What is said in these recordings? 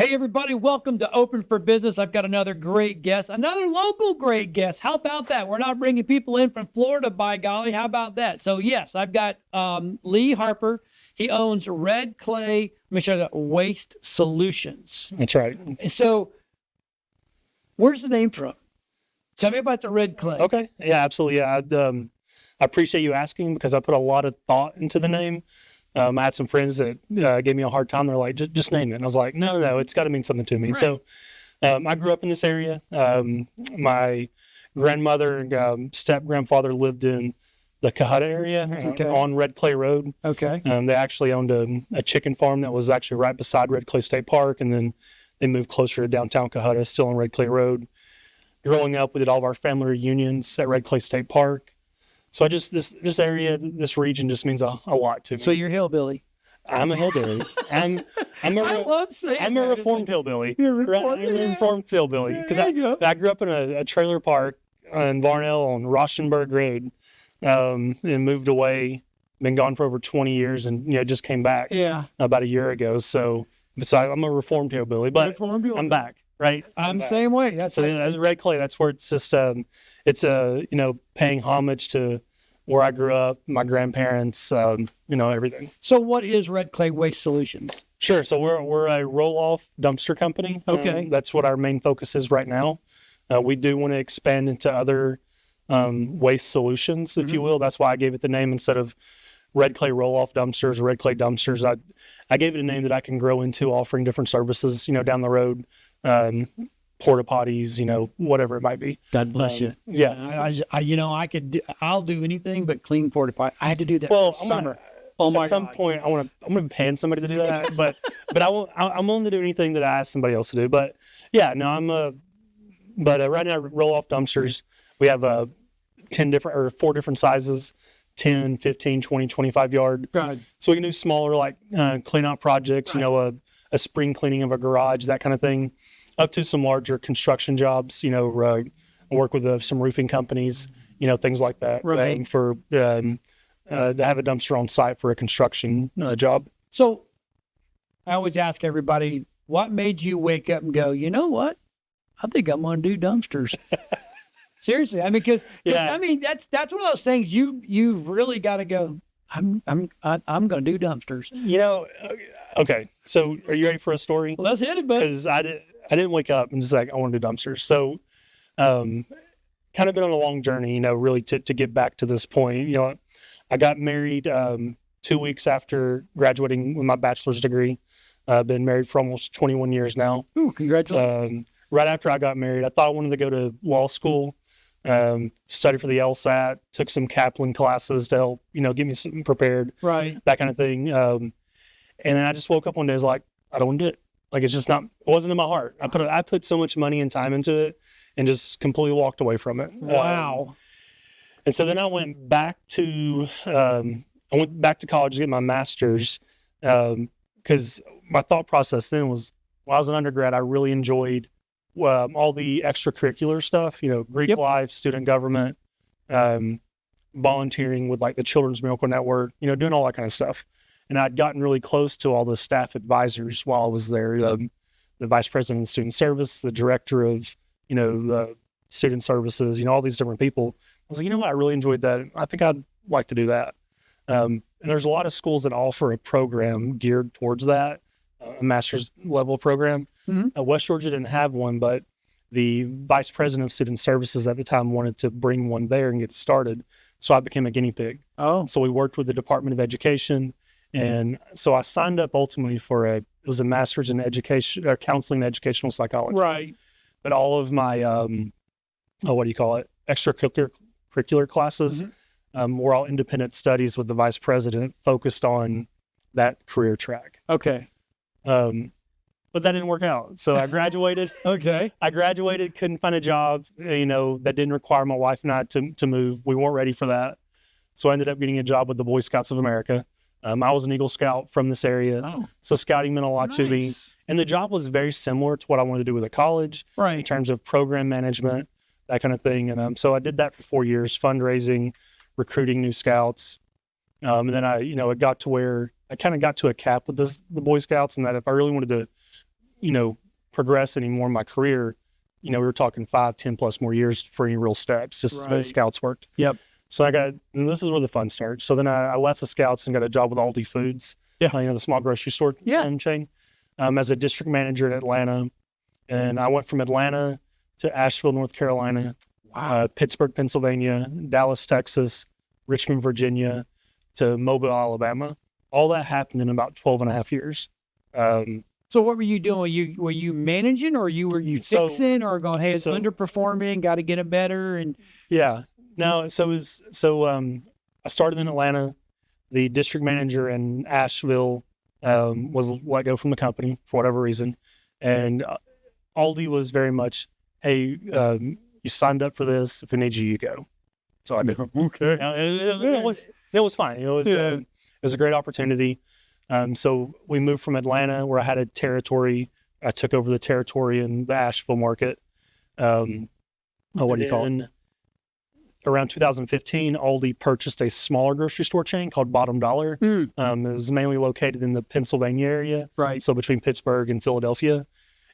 Hey, everybody, welcome to Open for Business. I've got another great guest, another local great guest. How about that? We're not bringing people in from Florida, by golly. How about that? So, yes, I've got Lee Harper. He owns Red Clay, let me show you that, Waste Solutions. That's right. So, where's the name from? Tell me about the Red Clay. Okay. Yeah, absolutely. Yeah, I appreciate you asking because I put a lot of thought into the name. I had some friends that gave me a hard time. They're like, just name it. And I was like, no, it's got to mean something to me. Right. So I grew up in this area. My grandmother and step-grandfather lived in the Cohutta area on Red Clay Road. Okay. They actually owned a chicken farm that was actually right beside Red Clay State Park. And then they moved closer to downtown Cohutta, still on Red Clay Road. Growing up, we did all of our family reunions at Red Clay State Park. So this area, this region just means a lot to me. So you're hillbilly. I'm a hillbilly. I'm a reformed hillbilly. You're I'm a reformed hillbilly because I grew up in a trailer park in Varnell on Rauschenberg Road, and moved away. Been gone for over 20 years, and just came back. About a year ago. So I'm a reformed hillbilly, but I'm back. Right, I'm the same way. That's Red Clay. That's where it's just it's paying homage to where I grew up, my grandparents, everything. So what is Red Clay Waste Solutions? Sure. So we're a roll-off dumpster company. Okay, that's what our main focus is right now. We do want to expand into other waste solutions, if you will. That's why I gave it the name instead of Red Clay roll-off dumpsters or Red Clay dumpsters. I gave it a name that I can grow into, offering different services, down the road. Porta potties, whatever it might be. God bless you. Yeah. I'll do anything but clean porta potty. I had to do that summer. At some point, I'm gonna be paying somebody to do that, but I'm willing to do anything that I ask somebody else to do. But yeah, no, right now, roll-off dumpsters, we have 4 different sizes. 10, 15, 20, 25 yard. Right. So we can do smaller, like clean out projects, right. A spring cleaning of a garage, that kind of thing, up to some larger construction jobs, I work with some roofing companies, things like that. Right. For to have a dumpster on site for a construction job. So I always ask everybody, what made you wake up and go, you know what? I think I'm going to do dumpsters. Seriously, because that's one of those things you've really got to go. I'm going to do dumpsters. Okay. So are you ready for a story? Well, let's hit it, bud. Because I didn't wake up and just like I want to do dumpsters. So, kind of been on a long journey, really to get back to this point. I got married 2 weeks after graduating with my bachelor's degree. I've been married for almost 21 years now. Ooh, congratulations! Right after I got married, I thought I wanted to go to law school. Study for the LSAT, took some Kaplan classes to help, get me something prepared, right? That kind of thing. And then I just woke up one day, I was like, I don't want to do it. Like, it's just not, it wasn't in my heart. I put so much money and time into it and just completely walked away from it. Wow. And so then I went back to college to get my master's, because my thought process then was, when I was an undergrad, I really enjoyed all the extracurricular stuff, Greek life, student government, volunteering with like the Children's Miracle Network, doing all that kind of stuff. And I'd gotten really close to all the staff advisors while I was there, the vice president of student service, the director of, the student services, all these different people. I was like, I really enjoyed that. I think I'd like to do that. And there's a lot of schools that offer a program geared towards that, a master's level program. Mm-hmm. West Georgia didn't have one, but the vice president of student services at the time wanted to bring one there and get started. So I became a guinea pig. Oh. So we worked with the Department of Education. And so I signed up ultimately for it was a master's in education, counseling and educational psychology. Right. But all of my, extracurricular classes were all independent studies with the vice president focused on that career track. Okay. But that didn't work out. So I graduated. Okay. I graduated, couldn't find a job, that didn't require my wife and I to move. We weren't ready for that. So I ended up getting a job with the Boy Scouts of America. I was an Eagle Scout from this area. Oh. So scouting meant a lot to me. And the job was very similar to what I wanted to do with a college. Right. In terms of program management, that kind of thing. And so I did that for 4 years, fundraising, recruiting new scouts. And then it got to where I kind of got to a cap with the Boy Scouts, and that if I really wanted to progress anymore in my career, we were talking 5, 10 plus more years for any real steps, just Right. as scouts worked. Yep. So and this is where the fun starts. So then I left the scouts and got a job with Aldi Foods, the small grocery store chain, as a district Manager in Atlanta. And I went from Atlanta to Asheville, North Carolina, Pittsburgh, Pennsylvania, Dallas, Texas, Richmond, Virginia, to Mobile, Alabama. All that happened in about 12 and a half years. So what were you doing? Were you managing, or were you fixing, or going, hey, it's underperforming, got to get it better? And I started in Atlanta. The district manager in Asheville was let go from the company for whatever reason, and Aldi was very much, hey, you signed up for this. If it needs you, you go. So I did. Okay. It was fine. It was a great opportunity. So we moved from Atlanta, where I had a territory. I took over the territory in the Asheville market. Around 2015, Aldi purchased a smaller grocery store chain called Bottom Dollar. It was mainly located in the Pennsylvania area, right? So between Pittsburgh and Philadelphia.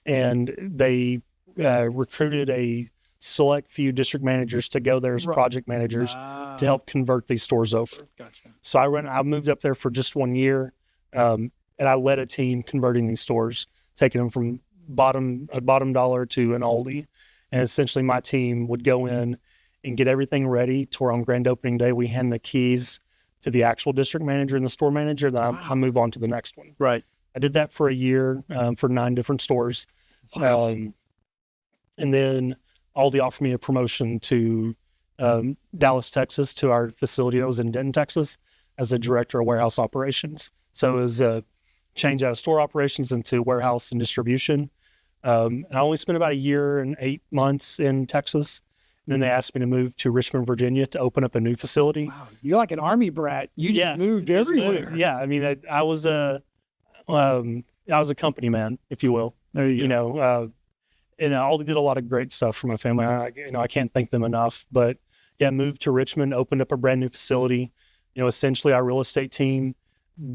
And they recruited a select few district managers to go there as project managers to help convert these stores over. Gotcha. So I moved up there for just 1 year, and I led a team converting these stores, taking them from bottom dollar to an Aldi. And essentially my team would go in and get everything ready to where on grand opening day, we hand the keys to the actual district manager and the store manager. Then I move on to the next one. Right. I did that for a year for 9 different stores. And then Aldi offered me a promotion to Dallas, Texas, to our facility that was in Denton, Texas, as a director of warehouse operations. So it was a change out of store operations into warehouse and distribution. And I only spent about a year and 8 months in Texas. And then they asked me to move to Richmond, Virginia, to open up a new facility. Wow, you're like an Army brat. You just moved everywhere. Yeah, I mean, I was a company man, if you will. There you go. And Aldi did a lot of great stuff for my family. I can't thank them enough. But moved to Richmond, opened up a brand new facility. Essentially our real estate team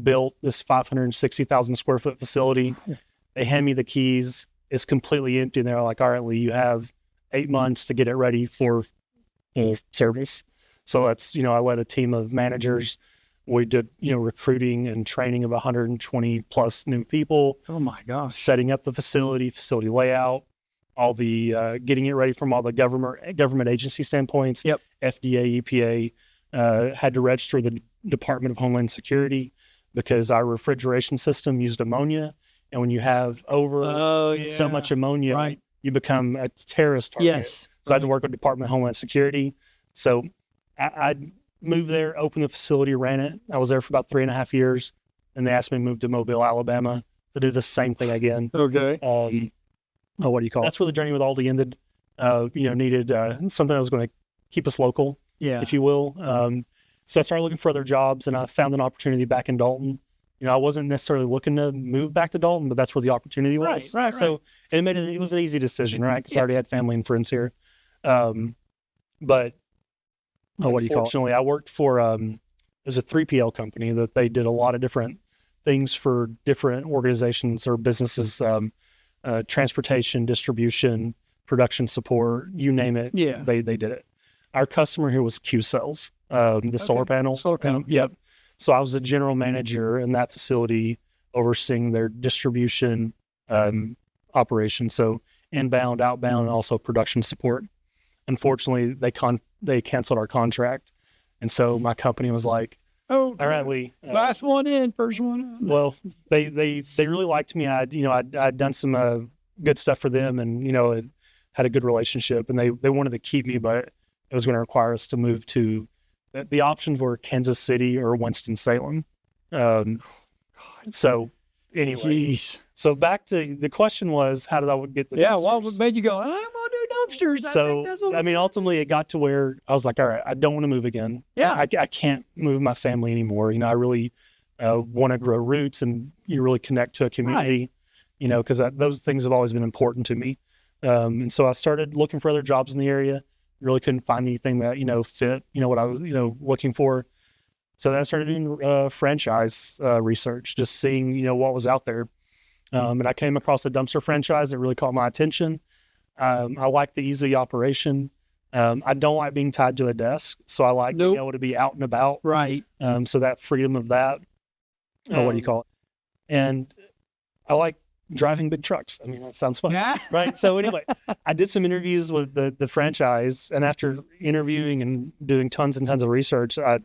built this 560,000 square foot facility. They hand me the keys. It's completely empty. And they're like, all right, Lee, you have 8 months to get it ready for service. So that's, I led a team of managers. We did, recruiting and training of 120 plus new people. Oh my gosh. Setting up the facility layout, all the getting it ready from all the government agency standpoints. Yep. FDA, EPA, had to register the Department of Homeland Security because our refrigeration system used ammonia. And when you have so much ammonia, right, you become a terrorist target. Yes. So I had to work with Department of Homeland Security. So I moved there, opened the facility, ran it. I was there for about 3.5 years. And they asked me to move to Mobile, Alabama to do the same thing again. Okay. What do you call it? That's where the journey with Aldi ended. Needed something that was going to keep us local, if you will. So I started looking for other jobs, and I found an opportunity back in Dalton. I wasn't necessarily looking to move back to Dalton, but that's where the opportunity was. Right. So it was an easy decision, right? Because I already had family and friends here. But unfortunately, I worked for it was a 3PL company that they did a lot of different things for different organizations or businesses, transportation, distribution, production support, you name it. Yeah. They did it. Our customer here was Q-Cells, the solar panel. Solar panel. Yep. So I was a general manager in that facility overseeing their distribution operation. So inbound, outbound, and also production support. Unfortunately, they canceled our contract. And so my company was like, all right, Lee. Last one in, first one out. Well, they really liked me. I'd done some good stuff for them, and had a good relationship, and they wanted to keep me, but it was going to require us to move to. The options were Kansas City or Winston-Salem. So anyway, Jeez. So back to the question was, how did I get the dumpsters? What made you go, I'm going to do dumpsters? Ultimately it got to where I was like, all right, I don't want to move again. Yeah. I can't move my family anymore. I really want to grow roots and you really connect to a community, because those things have always been important to me. And so I started looking for other jobs in the area. Really couldn't find anything that, fit, what I was, looking for. So then I started doing franchise research, just seeing, what was out there. And I came across a dumpster franchise that really caught my attention. I like the easy operation. I don't like being tied to a desk, so I like being able to be out and about. Right. So that freedom of that, what do you call it? And I like driving big trucks. I mean, that sounds fun, Yeah. right? So anyway, I did some interviews with the franchise, and after interviewing and doing tons and tons of research, I,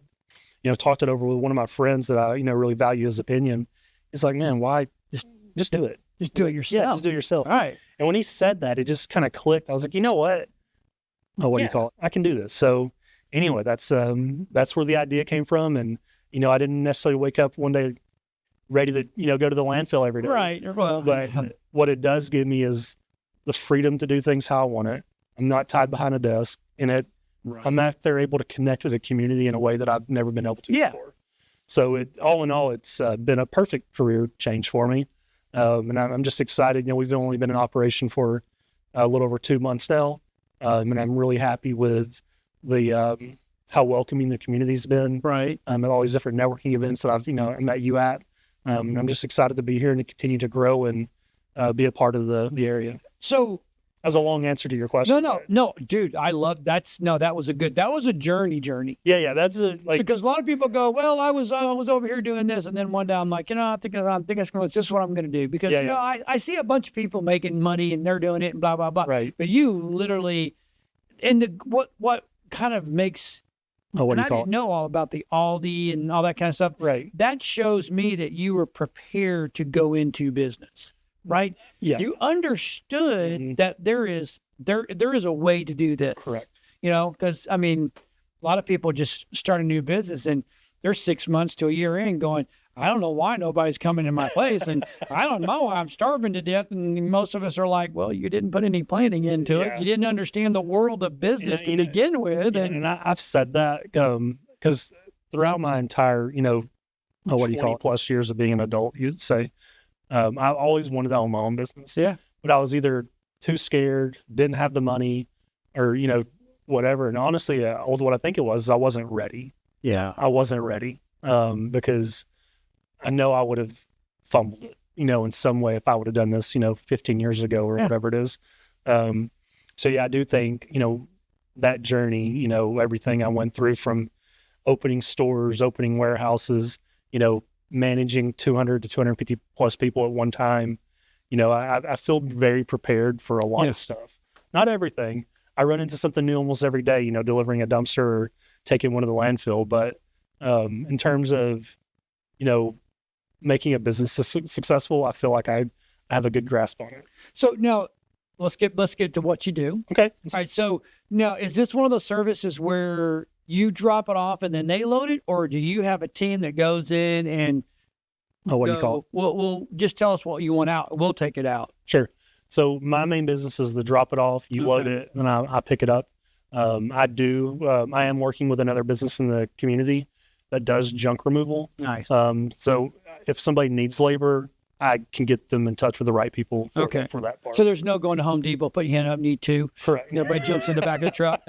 talked it over with one of my friends that I, really value his opinion. He's like, man, why just do it? Just do it yourself. Yeah, just do it yourself. All right. And when he said that, it just kind of clicked. I was like, you know what? Oh, what do you call it? I can do this. So anyway, that's where the idea came from. And, I didn't necessarily wake up one day ready to, go to the landfill every day. Right. Well, But what it does give me is the freedom to do things how I want it. I'm not tied behind a desk, and I'm out there able to connect with the community in a way that I've never been able to before. So all in all, it's been a perfect career change for me. And I'm just excited. We've only been in operation for a little over 2 months now. And I'm really happy with the how welcoming the community's been. Right. At all these different networking events that I've met you at. I'm just excited to be here and to continue to grow and be a part of the area. So that's a long answer to your question. No, dude, I love that was a journey. Yeah. That's because a lot of people go, well, I was over here doing this, and then one day I'm like, I think it's just what I'm going to do, because I see a bunch of people making money and they're doing it and blah blah blah. Right. But you literally, and what kind of makes. Oh, what do you call it? I didn't know all about the Aldi and all that kind of stuff. Right. That shows me that you were prepared to go into business. Right. Yeah. You understood that there is a way to do this. Correct. Because a lot of people just start a new business and they're 6 months to a year in going, I don't know why nobody's coming in my place, and I don't know why I'm starving to death. And most of us are like, well, you didn't put any planning into it. You didn't understand the world of business to begin with. And I've said that because throughout my entire, what do you call it, plus years of being an adult, you'd say, I always wanted to own my own business. Yeah. But I was either too scared, didn't have the money, or, whatever. And honestly, what I think it was, I wasn't ready. Yeah. I wasn't ready because I know I would have fumbled it, in some way if I would have done this, 15 years ago or whatever it is. So yeah, I do think, that journey, everything I went through from opening stores, opening warehouses, managing 200 to 250 plus people at one time. I feel very prepared for a lot of stuff. Not everything. I run into something new almost every day, delivering a dumpster or taking one to the landfill. But in terms of, making a business successful, I feel like I have a good grasp on it. So now let's get to what you do. Okay. All right. So now, is this one of those services where you drop it off and then they load it, or do you have a team that goes in and what do you call it? Well, just tell us what you want out. We'll take it out. Sure. So my main business is the drop it off. You load it, and I pick it up. I am working with another business in the community that does junk removal. Nice. So if somebody needs labor, I can get them in touch with the right people for that part. So there's no going to Home Depot, put your hand up, need to. Correct. Everybody jumps in the back of the truck.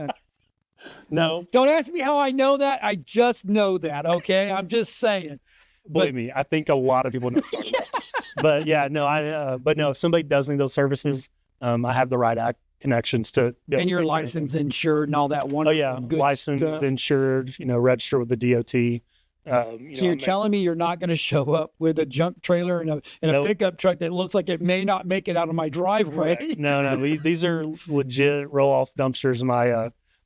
No. Don't ask me how I know that. I just know that, okay? I'm just saying. Believe me, I think a lot of people know. But yeah, no, but no, if somebody does need those services, I have the right connections to. And you're licensed, insured, and all that wonderful. Oh yeah, licensed, stuff. Insured, registered with the DOT. So you're telling me you're not going to show up with a junk trailer and a pickup truck that looks like it may not make it out of my driveway? Right. No, these are legit roll-off dumpsters.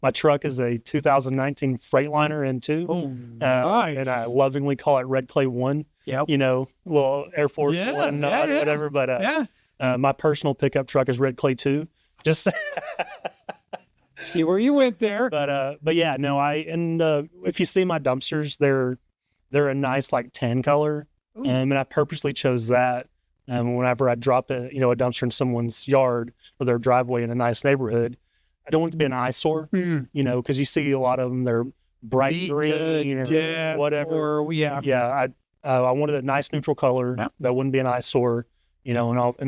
My truck is a 2019 Freightliner N2. Oh, nice. And I lovingly call it Red Clay 1. Yep. Little Air Force One, whatever. But my personal pickup truck is Red Clay 2. Just see where you went there. But yeah, no, if you see my dumpsters, they're a nice like tan color. And I purposely chose that. Whenever I drop a dumpster in someone's yard or their driveway in a nice neighborhood, I don't want it to be an eyesore, because you see a lot of them, they're bright green, whatever. I wanted a nice neutral color that wouldn't be an eyesore, and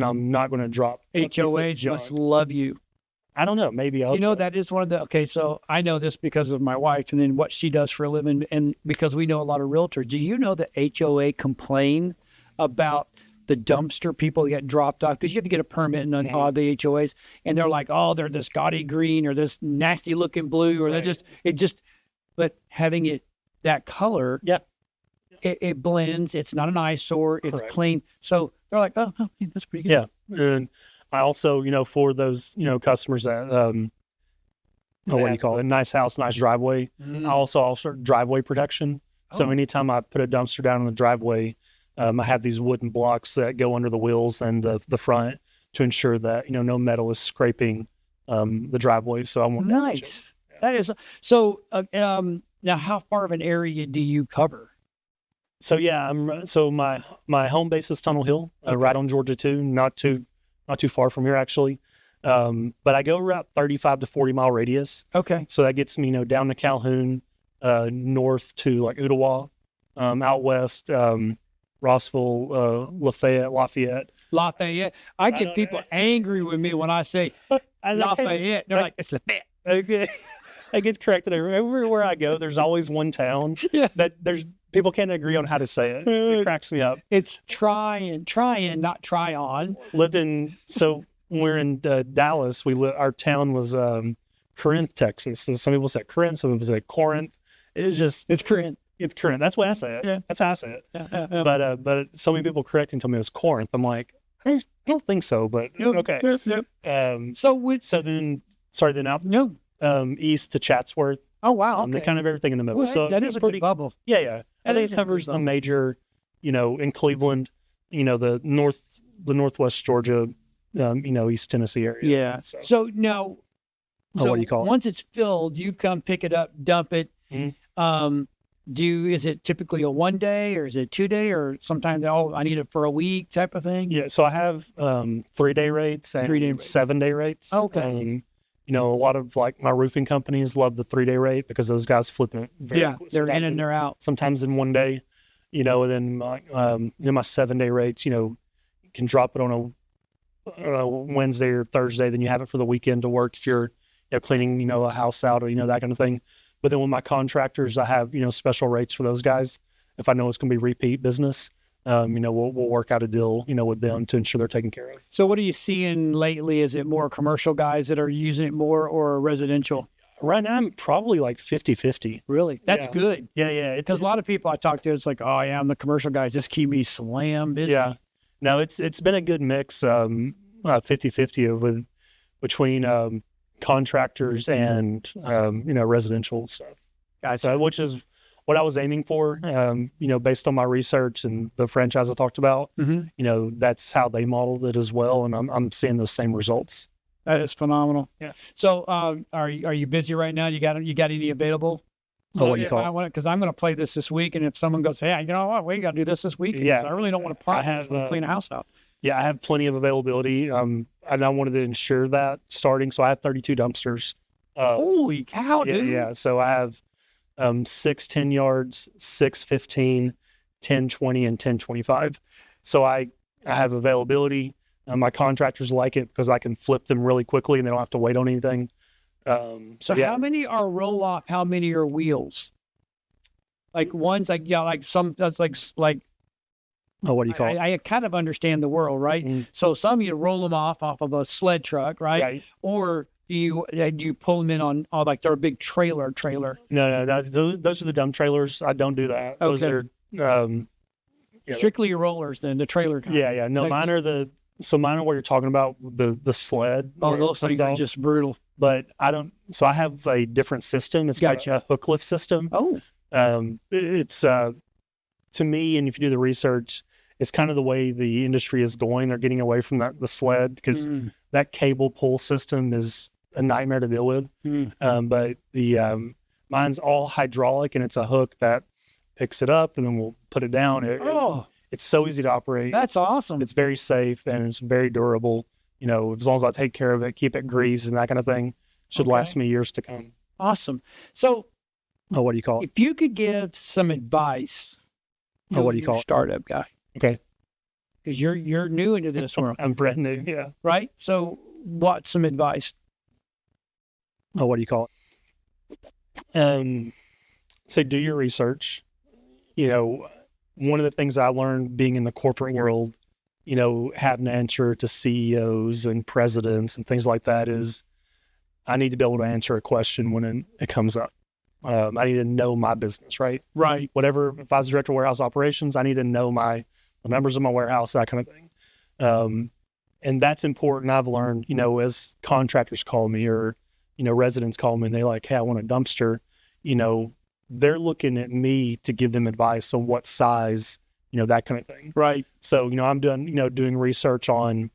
I'm not going to drop. HOAs must love you. I don't know. Maybe that is one of the, okay, so I know this because of my wife and then what she does for a living, and because we know a lot of realtors. Do you know that HOA complain about the dumpster people get dropped off, because you have to get a permit and all the HOAs, and they're like, oh, they're this gaudy green or this nasty looking blue, or but having it that color, it blends. It's not an eyesore. It's clean. So they're like, oh, that's pretty good. Yeah. And I also, for those, customers that, what do you call it? Nice house, nice driveway. I also offer driveway protection. So anytime I put a dumpster down in the driveway, I have these wooden blocks that go under the wheels and the front to ensure that, no metal is scraping the driveway. So I want nice. That is so. Now, how far of an area do you cover? So my home base is Tunnel Hill, right on Georgia 2, not too far from here actually. But I go about 35 to 40 mile radius. Okay. So that gets me, down to Calhoun, north to like Ottawa, out west, Rossville, Lafayette. I get people angry with me when I say Lafayette. They're like, it's Lafayette. Okay. It gets corrected everywhere I go. There's always one town that people can't agree on how to say it. It cracks me up. It's trying, not try on. So we're in Dallas. Our town was Corinth, Texas. So some people say Corinth, some people say Corinth. It's Corinth. It's Corinth. That's what I say it. Yeah. That's how I say it. Yeah. But so many people correct and tell me it's Corinth. I'm like, I don't think so, but okay. Yep. Then out east to Chatsworth. Oh wow. Okay. Kind of everything in the middle. Well, so that is a pretty bubble. Yeah. I think it covers the major, in Cleveland, the northwest Georgia, East Tennessee area. Yeah. So now, what do you call it? Once it's filled, you come pick it up, dump it. Mm-hmm. Is it typically a 1 day, or is it 2 day, or sometimes I need it for a week type of thing? Yeah. So I have 3 day rates and 7 day rates. Okay. A lot of like my roofing companies love the 3 day rate because those guys flip it. They're in and they're out. Sometimes in 1 day, and then my 7 day rates, you can drop it on a Wednesday or Thursday, then you have it for the weekend to work if you're cleaning, a house out or, that kind of thing. But then with my contractors, I have, special rates for those guys. If I know it's going to be repeat business, we'll work out a deal, with them to ensure they're taken care of. So what are you seeing lately? Is it more commercial guys that are using it more, or residential? Right now, I'm probably like 50-50. Really? That's good. Yeah. Because a lot of people I talk to, it's like, oh yeah, I'm the commercial guys. Just keep me slam busy. Yeah. No, it's been a good mix, 50-50 between contractors and, residential stuff. So, which is what I was aiming for, based on my research and the franchise I talked about, that's how they modeled it as well. And I'm seeing those same results. That is phenomenal. Yeah. So, are you busy right now? You got any available? What do you call it? Because I'm going to play this week, and if someone goes, hey, you know what, we got to do this week. Yeah. I really don't want to clean a house out. Yeah, I have plenty of availability. And I wanted to ensure that starting. So I have 32 dumpsters. Holy cow, dude. Yeah. So I have 6 10 yards, 6 15, 10 20, and 10 25. So I have availability. My contractors like it because I can flip them really quickly and they don't have to wait on anything. How many are roll off? How many are wheels? Like one's like some that's like. What do you call it? I kind of understand the world, right? Mm-hmm. So some you roll them off of a sled truck, right? Or you pull them in on like they're a big trailer. No, those are the dump trailers. I don't do that. Okay. Those are strictly your rollers, then the trailer kind. Yeah. No, mine are what you're talking about, the sled. Oh, those things are just brutal. But I don't. So I have a different system. It's got a hook lift system. Oh. It's to me, and if you do the research, it's kind of the way the industry is going. They're getting away from the sled because that cable pull system is a nightmare to deal with. But the mine's all hydraulic, and it's a hook that picks it up, and then we'll put it down. It's so easy to operate. That's awesome. It's very safe, and it's very durable. As long as I take care of it, keep it greased and that kind of thing, should last me years to come. Awesome. So, what do you call it? If you could give some advice, what do you call it? Startup guy. Okay. Because you're new into this world. I'm brand new. Yeah. Right. So, what's some advice? What do you call it? So do your research. One of the things I learned being in the corporate world having to answer to CEOs and presidents and things like that is I need to be able to answer a question when it comes up. I need to know my business, right? Right. Whatever, if I was director of warehouse operations, I need to know the members of my warehouse, that kind of thing. And that's important. I've learned, as contractors call me or, residents call me and they're like, hey, I want a dumpster, they're looking at me to give them advice on what size, that kind of thing. Right. So, I'm doing research on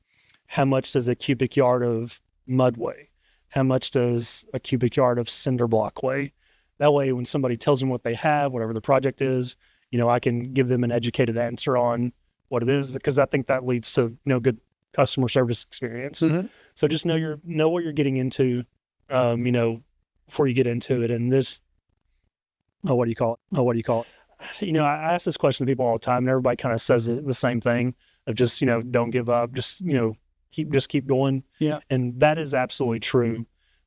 how much does a cubic yard of mud weigh? How much does a cubic yard of cinder block weigh? That way, when somebody tells them what they have, whatever the project is, I can give them an educated answer on what it is, because I think that leads to, good customer service experience. Mm-hmm. So just know what you're getting into, before you get into it. And this, what do you call it? I ask this question to people all the time, and everybody kind of says the same thing of just, don't give up, just, keep going. Yeah. And that is absolutely true.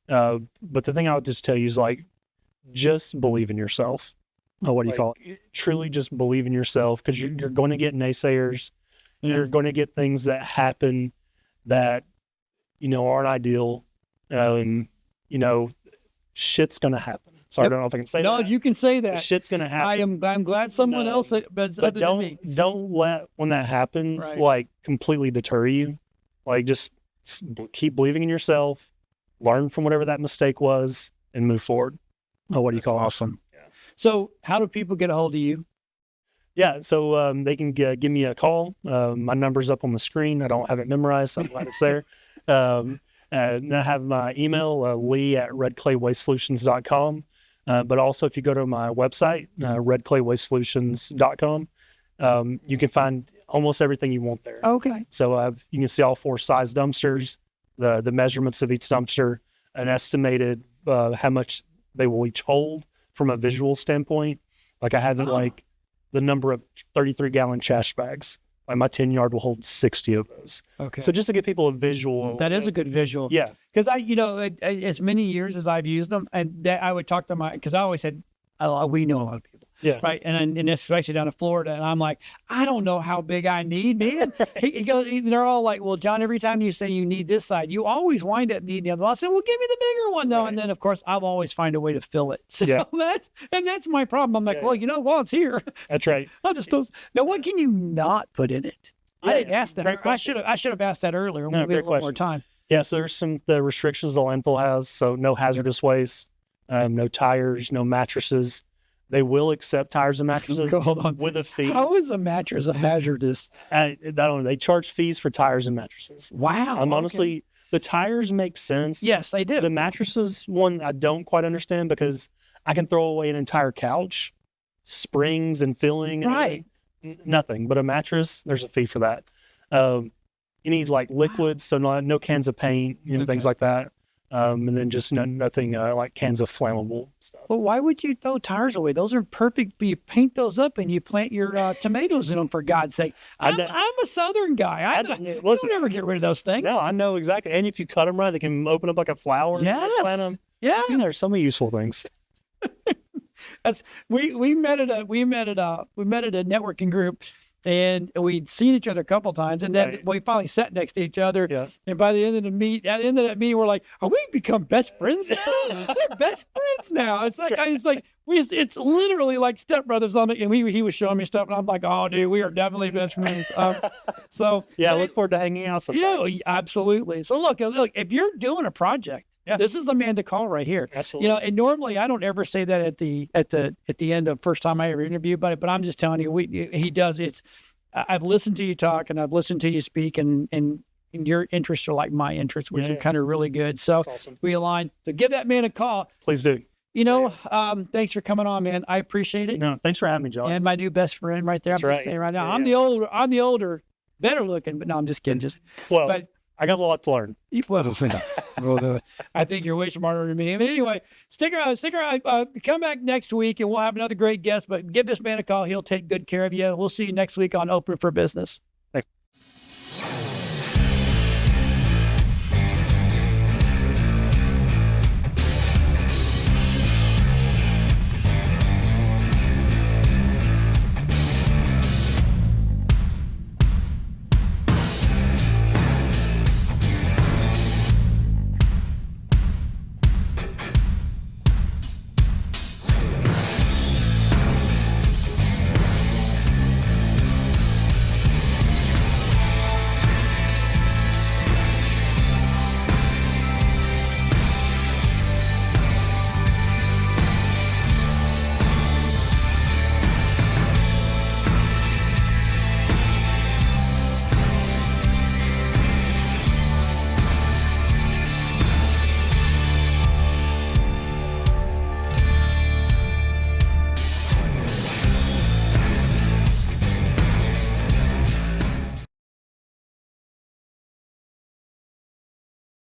But the thing I would just tell you is just believe in yourself. Truly just believe in yourself, because you're going to get naysayers. You're going to get things that happen that, aren't ideal. Shit's going to happen. Sorry, I don't know if I can say that. No, you can say that. Shit's going to happen. I'm glad someone else, but don't let, when that happens, completely deter you. Just keep believing in yourself, learn from whatever that mistake was, and move forward. Awesome. Yeah. So how do people get a hold of you? Yeah, so they can give me a call. My number's up on the screen. I don't have it memorized, so I'm glad it's there. And I have my email, lee@redclaywastesolutions.com. But also, if you go to my website, redclaywastesolutions.com, you can find almost everything you want there. Okay. So you can see all 4 size dumpsters, the measurements of each dumpster, an estimated how much they will each hold from a visual standpoint. I have the number of 33-gallon trash bags. My 10-yard will hold 60 of those. Okay. So just to give people a visual. That is a good visual. Yeah. Because as many years as I've used them, and I would talk to because I always said, we know a lot of people. Yeah. Right. And especially down in Florida. And I'm like, I don't know how big I need, man. He goes, they're all like, well, John, every time you say you need this side, you always wind up needing the other one. I said, well, give me the bigger one, though. Right. And then, of course, I'll always find a way to fill it. So that's my problem. I'm like, well, it's here. That's right. I'll just now, what can you not put in it? Yeah, I didn't ask that. I should have asked that earlier. We'll give it a little more time. Yeah, so there's the restrictions the landfill has. So no hazardous waste, no tires, no mattresses. They will accept tires and mattresses with a fee. How is a mattress a hazardous? I don't know. They charge fees for tires and mattresses. Wow. Honestly, the tires make sense. Yes, they do. The mattresses one I don't quite understand, because I can throw away an entire couch, springs and filling. Right. Nothing. But a mattress, there's a fee for that. You need liquids, so no cans of paint, things like that. And then just nothing like cans of flammable stuff. Well, why would you throw tires away? Those are perfect. You paint those up and you plant your tomatoes in them, for God's sake. I'm a Southern guy. I don't ever get rid of those things. No, I know exactly. And if you cut them right, they can open up like a flower. Yes. Plant them. Yeah. There's so many useful things. We met at a networking group. And we'd seen each other a couple of times, and then we finally sat next to each other. Yeah. And by the end of that meeting, we're like, "Are we become best friends now? We're best friends now." It's literally like stepbrothers on it. And he was showing me stuff, and I'm like, "Oh, dude, we are definitely best friends." So I look forward to hanging out sometime. Yeah, absolutely. So look, if you're doing a project. Yeah. This is the man to call right here. Absolutely. And normally I don't ever say that at the end of first time I ever interview, but I'm just telling you, he does. I've listened to you talk, and I've listened to you speak, and your interests are like my interests, which are kind of really good. So awesome. We align. So give that man a call. Please do. Thanks for coming on, man. I appreciate it. No, thanks for having me, John. And my new best friend right there. That's I'm right. just saying right now. Yeah. I'm the older, better looking, but no, I'm just kidding. But I got a lot to learn. Well, I think you're way smarter than me. Anyway, stick around. Come back next week, and we'll have another great guest. But give this man a call. He'll take good care of you. We'll see you next week on Open for Business.